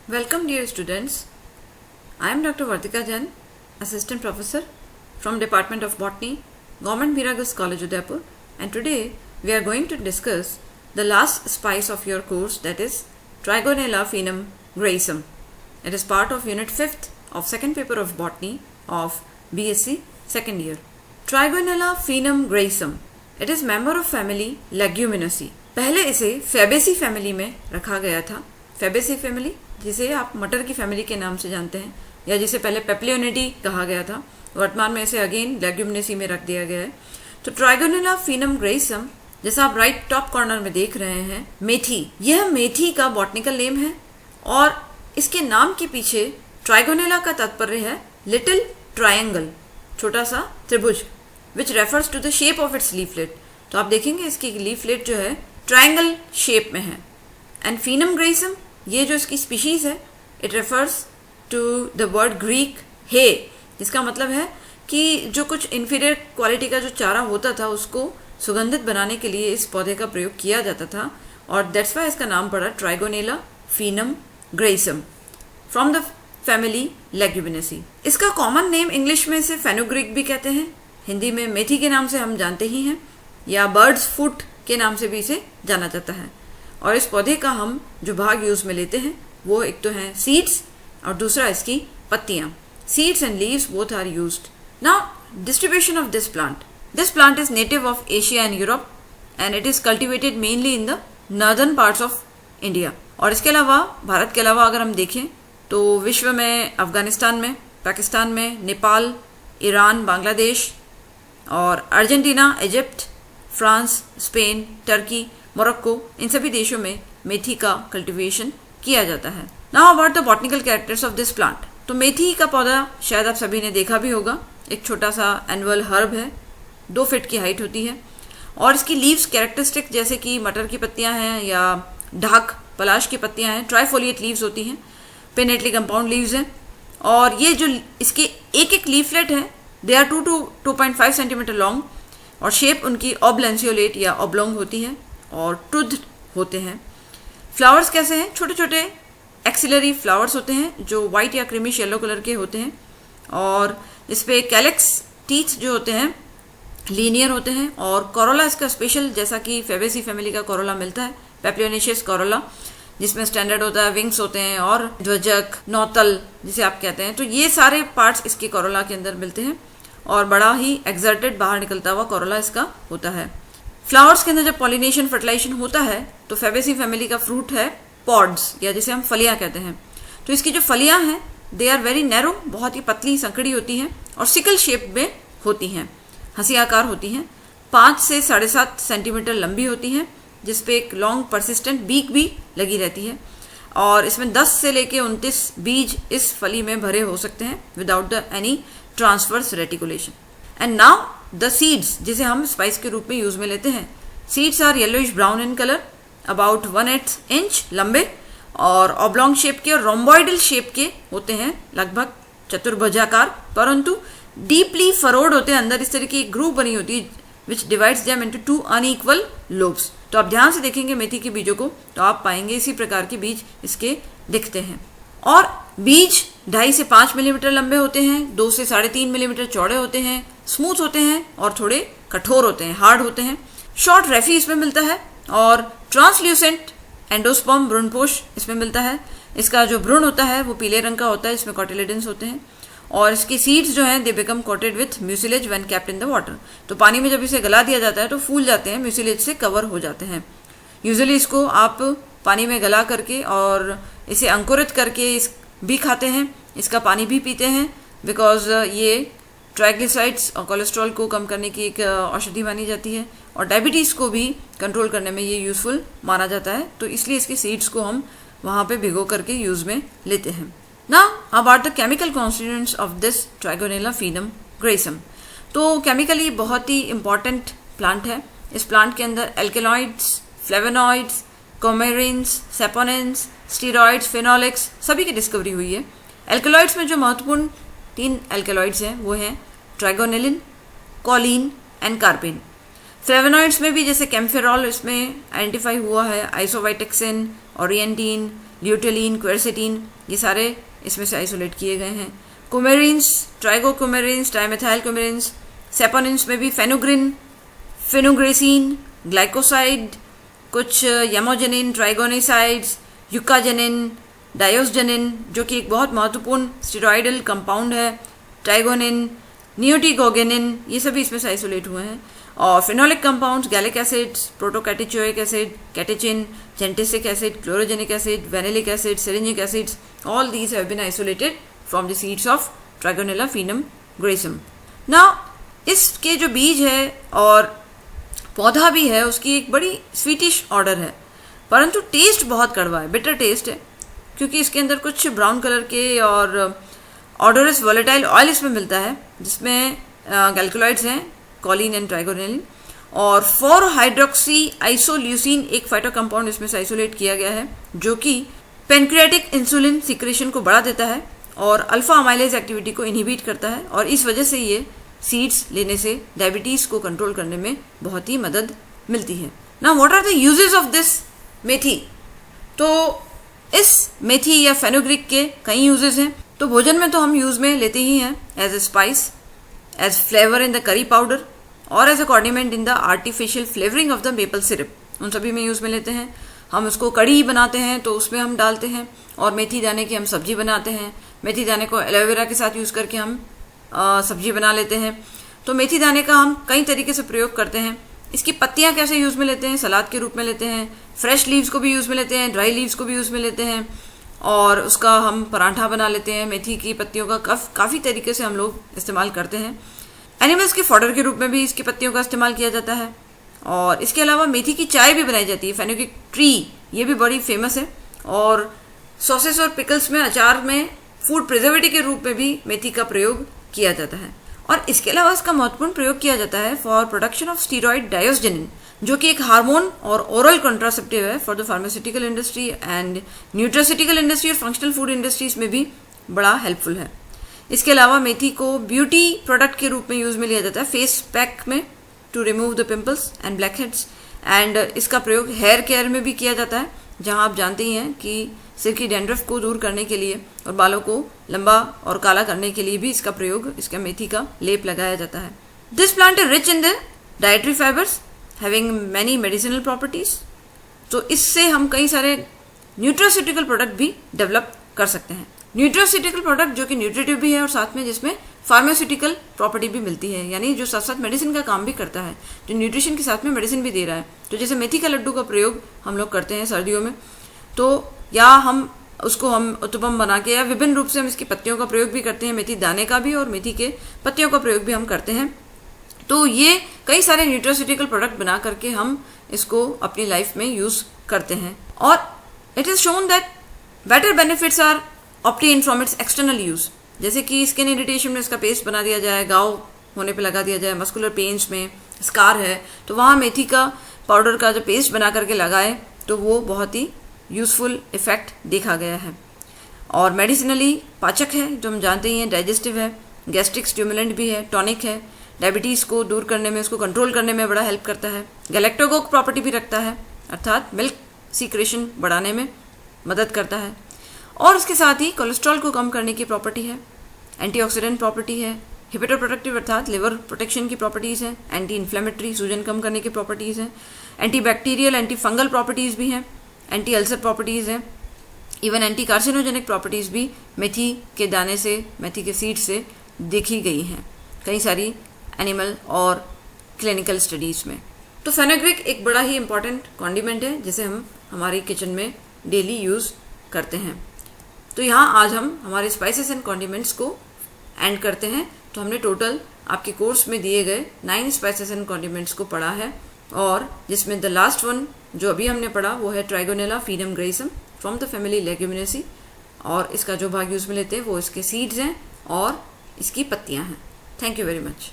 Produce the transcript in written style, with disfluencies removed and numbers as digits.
Welcome dear students. I am Dr. Vartika Jain, Assistant Professor from Department of Botany, Government Mira Girls College Udaipur, and today we are going to discuss the last spice of your course, that is Trigonella phaenom graecum. It is part of Unit 5th of second paper of Botany of BSc second year. Trigonella phaenom graecum. It is member of family Leguminosae. पहले इसे Fabaceae family में रखा गया था. Fabaceae family जिसे आप मटर की फैमिली के नाम से जानते हैं या जिसे पहले पेप्लियोनिडी कहा गया था, वर्तमान में इसे अगेन लेग्यूमिनेसी में रख दिया गया है. तो ट्राइगोनेला पीनम ग्रेसम, जैसा आप राइट टॉप कॉर्नर में देख रहे हैं, मेथी, यह मेथी का बॉटनिकल नेम है और इसके नाम के पीछे ट्राइगोनेला का तात्पर्य है लिटिल ट्रायंगल, छोटा सा त्रिभुज, which refers to the shape of its leaflet. तो आप देखेंगे इसकी लीफलेट जो है ट्रायंगल शेप में है. एंड पीनम ग्रेसम, ये जो इसकी स्पीशीज है, it refers to the word Greek hay, जिसका मतलब है कि जो कुछ इन्फीरियर क्वालिटी का जो चारा होता था उसको सुगंधित बनाने के लिए इस पौधे का प्रयोग किया जाता था और दैट्स वाई इसका नाम पड़ा Trigonella foenum graecum from the family Leguminosae. इसका कॉमन नेम इंग्लिश में इसे फेनुग्रीक भी कहते हैं, हिंदी में मेथी के नाम से हम जानते ही हैं, या बर्ड्स फुट के नाम से भी इसे जाना जाता है. और इस पौधे का हम जो भाग यूज में लेते हैं वो एक तो है सीड्स और दूसरा इसकी पत्तियां. Seeds and leaves both are used. Now distribution of this plant. This plant is native of Asia and Europe and it is cultivated mainly in the northern parts of India. और इसके अलावा भारत के अलावा अगर हम देखें तो विश्व में अफगानिस्तान में, पाकिस्तान में, नेपाल, ईरान, बांग्लादेश और Argentina, Egypt, France, Spain, Turkey, Morocco, इन सभी देशों में मेथी का कल्टीवेशन किया जाता है. Now about the botanical characters of this plant. तो मेथी का पौधा शायद आप सभी ने देखा भी होगा, एक छोटा सा एनुअल हर्ब है, 2 फीट की हाइट होती है और इसकी लीव्स कैरेक्टरिस्टिक जैसे कि मटर की पत्तियां हैं या ढाक पलाश की पत्तियां हैं, ट्राइफोलिएट लीव्स होती हैं, पिनेटली कंपाउंड लीव्स हैं. और ये जो इसके एक एक लीफलेट है, they are 2 to 2.5 centimetre long और शेप उनकी ऑबलेंसियोलेट या ऑब्लोंग होती है और टुथ होते हैं. फ्लावर्स कैसे हैं? छोटे छोटे एक्सिलरी फ्लावर्स होते हैं जो वाइट या क्रीमिश येलो कलर के होते हैं और इस पे कैलेक्स टीथ जो होते हैं लीनियर होते हैं. और कोरोला इसका स्पेशल, जैसा कि फेबेसी फैमिली का कोरोला मिलता है, पेप्लियोनेशियस कोरोला, जिसमें स्टैंडर्ड होता है, विंग्स होते हैं और ध्वजक, नौतल जिसे आप कहते हैं. तो ये सारे पार्ट्स इसके कोरोला के अंदर मिलते हैं और बड़ा ही एक्सर्टेड बाहर निकलता हुआ कोरोला इसका होता है. फ्लावर्स के अंदर जब पॉलिनेशन फर्टिलाइजेशन होता है तो फेबेसी फैमिली का फ्रूट है पॉड्स, या जिसे हम फलियां कहते हैं. तो इसकी जो फलियां हैं दे आर वेरी नैरो, बहुत ही पतली संकड़ी होती हैं और सिकल शेप में होती हैं, हंसी आकार होती हैं, 5 से 7.5 सेंटीमीटर लंबी होती हैं, जिसपे एक लॉन्ग परसिस्टेंट बीक भी लगी रहती है. और इसमें 10 से लेके 29 बीज इस फली में भरे हो सकते हैं without the any transverse reticulation. And now the seeds, जिसे हम स्पाइस के रूप में यूज में लेते हैं. Seeds are yellowish brown in colour, about 1/8 inch लंबे और ऑब्लॉन्ग शेप के और रोम्बॉइडल शेप के होते हैं, लगभग चतुर्भुजाकार, परंतु डीपली फरोड होते हैं. अंदर इस तरह की एक ग्रूव बनी होती है विच divides them into 2 unequal lobes. तो आप ध्यान से देखेंगे मेथी के बीजों को तो आप पाएंगे इसी प्रकार के बीज इसके दिखते हैं. और बीज 2.5 से 5 मिलीमीटर लंबे होते हैं, 2 से 3.5 मिलीमीटर चौड़े होते हैं, स्मूथ होते हैं और थोड़े कठोर होते हैं, हार्ड होते हैं. शॉर्ट रेफी इसमें मिलता है और ट्रांसल्यूसेंट एंडोस्पर्म भ्रूणपोष इसमें मिलता है. इसका जो भ्रूण होता है वो पीले रंग का होता है, इसमें कॉटिलेडन्स होते हैं और इसकी सीड्स जो हैं they become coated with mucilage when kept in the water. तो पानी में जब इसे गला दिया जाता है तो फूल जाते हैं, म्यूसिलेज से कवर हो जाते हैं. यूजुअली इसको आप पानी में गला करके और इसे अंकुरित करके इस भी खाते हैं, इसका पानी भी पीते हैं, बिकॉज ये ट्राइग्लिसराइड्स और कोलेस्ट्रॉल को कम करने की एक औषधि मानी जाती है और डायबिटीज़ को भी कंट्रोल करने में ये यूज़फुल माना जाता है. तो इसलिए इसकी सीड्स को हम वहाँ पे भिगो करके यूज़ में लेते हैं. Now about the chemical constituents of this Trigonella foenum graecum. तो केमिकली बहुत ही इंपॉर्टेंट प्लांट है. इस प्लांट के अंदर alkaloids, flavonoids, coumarins, saponins, steroids, phenolics सभी की डिस्कवरी हुई है. एल्केलॉइड्स में जो महत्वपूर्ण 3 एल्केलॉइड्स हैं वो हैं ट्राइगोनेलिन, कॉलिन एंड कार्पिन. फ्लेवोनॉइड्स में भी जैसे कैम्फेरॉल इसमें आइडेंटिफाई हुआ है, आइसोवाइटेक्सिन, ओरिएंटीन, ल्यूटेलिन, क्वेरसेटिन, ये सारे इसमें से आइसोलेट किए गए हैं। कुमेरिन्स, ट्राइगोकुमेरिन्स, डाइमेथाइल कुमेरिन्स, सेपोनिन्स में भी फेनुग्रिन, फेनुग्रेसिन, ग्लाइकोसाइड, कुछ यमोजेनिन, ट्राइगोनिसाइड्स, यूकाजेनिन, डायोसजेनिन जो कि एक बहुत महत्वपूर्ण स्टेरॉइडल कंपाउंड है, ट्राइगोनिन, नियोटिगोगेनिन, ये सभी इसमें से आइसोलेट हुए हैं। और phenolic compounds, gallic acids, protocatechuic acid, catechin, gentisic acid, chlorogenic acid, vanillic acid, syringic acids, all these have been isolated from the seeds of Trigonella foenum graecum. Now इसके जो बीज है और पौधा भी है उसकी एक बड़ी स्वीटिश ऑर्डर है, परंतु टेस्ट बहुत कड़वा है, बिटर टेस्ट है, क्योंकि इसके अंदर कुछ ब्राउन कलर के और ऑडोरस वोलेटाइल ऑयल इसमें मिलता है, जिसमें गैल्कुलाइड्स हैं, कॉलिन एंड ट्राइगोनेलिन, और 4-हाइड्रोक्सी आइसोल्यूसिन एक फाइटो कंपाउंड इसमें से आइसोलेट किया गया है, जो कि पेनक्रियाटिक इंसुलिन सिक्रेशन को बढ़ा देता है और अल्फा अमाइलेज एक्टिविटी को इनहिबिट करता है, और इस वजह से ये सीड्स लेने से डायबिटीज को कंट्रोल करने में बहुत ही मदद मिलती है। Now what are the uses of this मेथी? तो इस मेथी या फेनुग्रीक के कई यूजेस हैं। तो भोजन में तो हम यूज में लेते ही हैं, as a spice, as flavour in the curry powder, और as a condiment in the artificial flavouring of the maple syrup, उन सभी में यूज में लेते हैं। हम उसको कड़ी बनाते हैं तो उसमें हम डालते हैं, और मेथी दाने की हम सब्जी बनाते हैं। मेथी दाने को एलोवेरा के साथ यूज करके हम सब्जी बना लेते हैं। तो मेथी दाने का हम कई तरीके से प्रयोग करते हैं। इसकी पत्तियां कैसे यूज में लेते हैं? सलाद के रूप में लेते हैं, फ्रेश लीव्स को भी यूज में लेते हैं, ड्राई लीव्स को भी यूज में लेते हैं, और उसका हम पराठा बना लेते हैं। मेथी की पत्तियों का काफ़ी तरीके से हम लोग इस्तेमाल करते हैं। एनिमल्स के फॉडर के रूप में भी इसकी पत्तियों का इस्तेमाल किया जाता है, और इसके अलावा मेथी की चाय भी बनाई जाती है। फेनुग्रीक ट्री ये भी बड़ी फेमस है, और सॉसेस और पिकल्स में, अचार में, फूड प्रिजर्वेटिव के रूप में भी मेथी का प्रयोग किया जाता है। और इसके अलावा इसका महत्वपूर्ण प्रयोग किया जाता है for production of steroid diosgenin, जो कि एक हार्मोन और ओरल कॉन्ट्रासेप्टिव है for the pharmaceutical industry and nutraceutical industry और फंक्शनल फूड इंडस्ट्रीज में भी बड़ा हेल्पफुल है। इसके अलावा मेथी को ब्यूटी प्रोडक्ट के रूप में यूज में लिया जाता है, फेस पैक में, to remove the pimples and black heads, and इसका प्रयोग हेयर केयर में भी किया जाता है, जहां आप जानते ही हैं कि सिर की डैंड्रफ को दूर करने के लिए और बालों को लंबा और काला करने के लिए भी इसका प्रयोग, इसका मेथी का लेप लगाया जाता है। This plant is rich in the dietary fibres having many medicinal properties. तो इससे हम कई सारे न्यूट्रास्यूटिकल प्रोडक्ट भी डेवलप कर सकते हैं। न्यूट्रास्यूटिकल प्रोडक्ट जो कि न्यूट्रिटिव भी है और साथ में जिसमें फार्मास्यूटिकल प्रॉपर्टी भी मिलती है, यानी जो साथ साथ मेडिसिन का काम भी करता है, जो न्यूट्रिशन के साथ में मेडिसिन भी दे रहा है। तो जैसे मेथी का लड्डू का प्रयोग हम लोग करते हैं सर्दियों में, तो या हम उसको हम उत्तपम बना के, या विभिन्न रूप से हम इसकी पत्तियों का प्रयोग भी करते हैं, मेथी दाने का भी और मेथी के पत्तियों का प्रयोग भी हम करते हैं। तो ये कई सारे न्यूट्रास्यूटिकल प्रोडक्ट बना करके हम इसको अपनी लाइफ में यूज करते हैं, और it is shown that better benefits are obtained from its external use. जैसे कि स्किन इरिटेशन में इसका पेस्ट बना दिया जाए, गाँव होने पे लगा दिया जाए, मस्कुलर पेन्स में स्कार है तो वहाँ मेथी का पाउडर का जो पेस्ट बना करके लगाए तो वो बहुत ही यूजफुल इफेक्ट देखा गया है। और मेडिसिनली पाचक है, जो हम जानते ही हैं, डाइजेस्टिव है, गैस्ट्रिक स्टिमुलेंट भी है, टॉनिक है, डायबिटीज़ को दूर करने में, उसको कंट्रोल करने में बड़ा हेल्प करता है। गैलेक्टोगोक प्रॉपर्टी भी रखता है, अर्थात मिल्क सीक्रेशन बढ़ाने में मदद करता है, और उसके साथ ही कोलेस्ट्रॉल को कम करने की प्रॉपर्टी है, एंटीऑक्सीडेंट प्रॉपर्टी है, हिपेटोप्रोटेक्टिव अर्थात लिवर प्रोटेक्शन की प्रॉपर्टीज़ हैं, एंटी इन्फ्लेमेटरी सूजन कम करने की प्रॉपर्टीज़ हैं, anti bacterial anti fungal properties भी हैं, एंटी अल्सर प्रॉपर्टीज़ हैं, इवन एंटी कार्सिनोजेनिक प्रॉपर्टीज़ भी मेथी के दाने से, मेथी के सीड से देखी गई हैं कई सारी एनिमल और क्लिनिकल स्टडीज़ में। तो फेनुग्रीक एक बड़ा ही इंपॉर्टेंट कॉन्डिमेंट है जिसे हम हमारी किचन में डेली यूज़ करते हैं। तो यहाँ आज हम हमारे स्पाइसेस एंड कॉन्डिमेंट्स को एंड करते हैं। तो हमने टोटल आपके कोर्स में दिए गए 9 स्पाइसेस एंड कॉन्डिमेंट्स को पढ़ा है, और जिसमें द लास्ट वन जो अभी हमने पढ़ा वो है Trigonella foenum graecum from the family Leguminosae, और इसका जो भाग यूज में लेते हैं वो इसके सीड्स हैं और इसकी पत्तियां हैं। Thank you very much.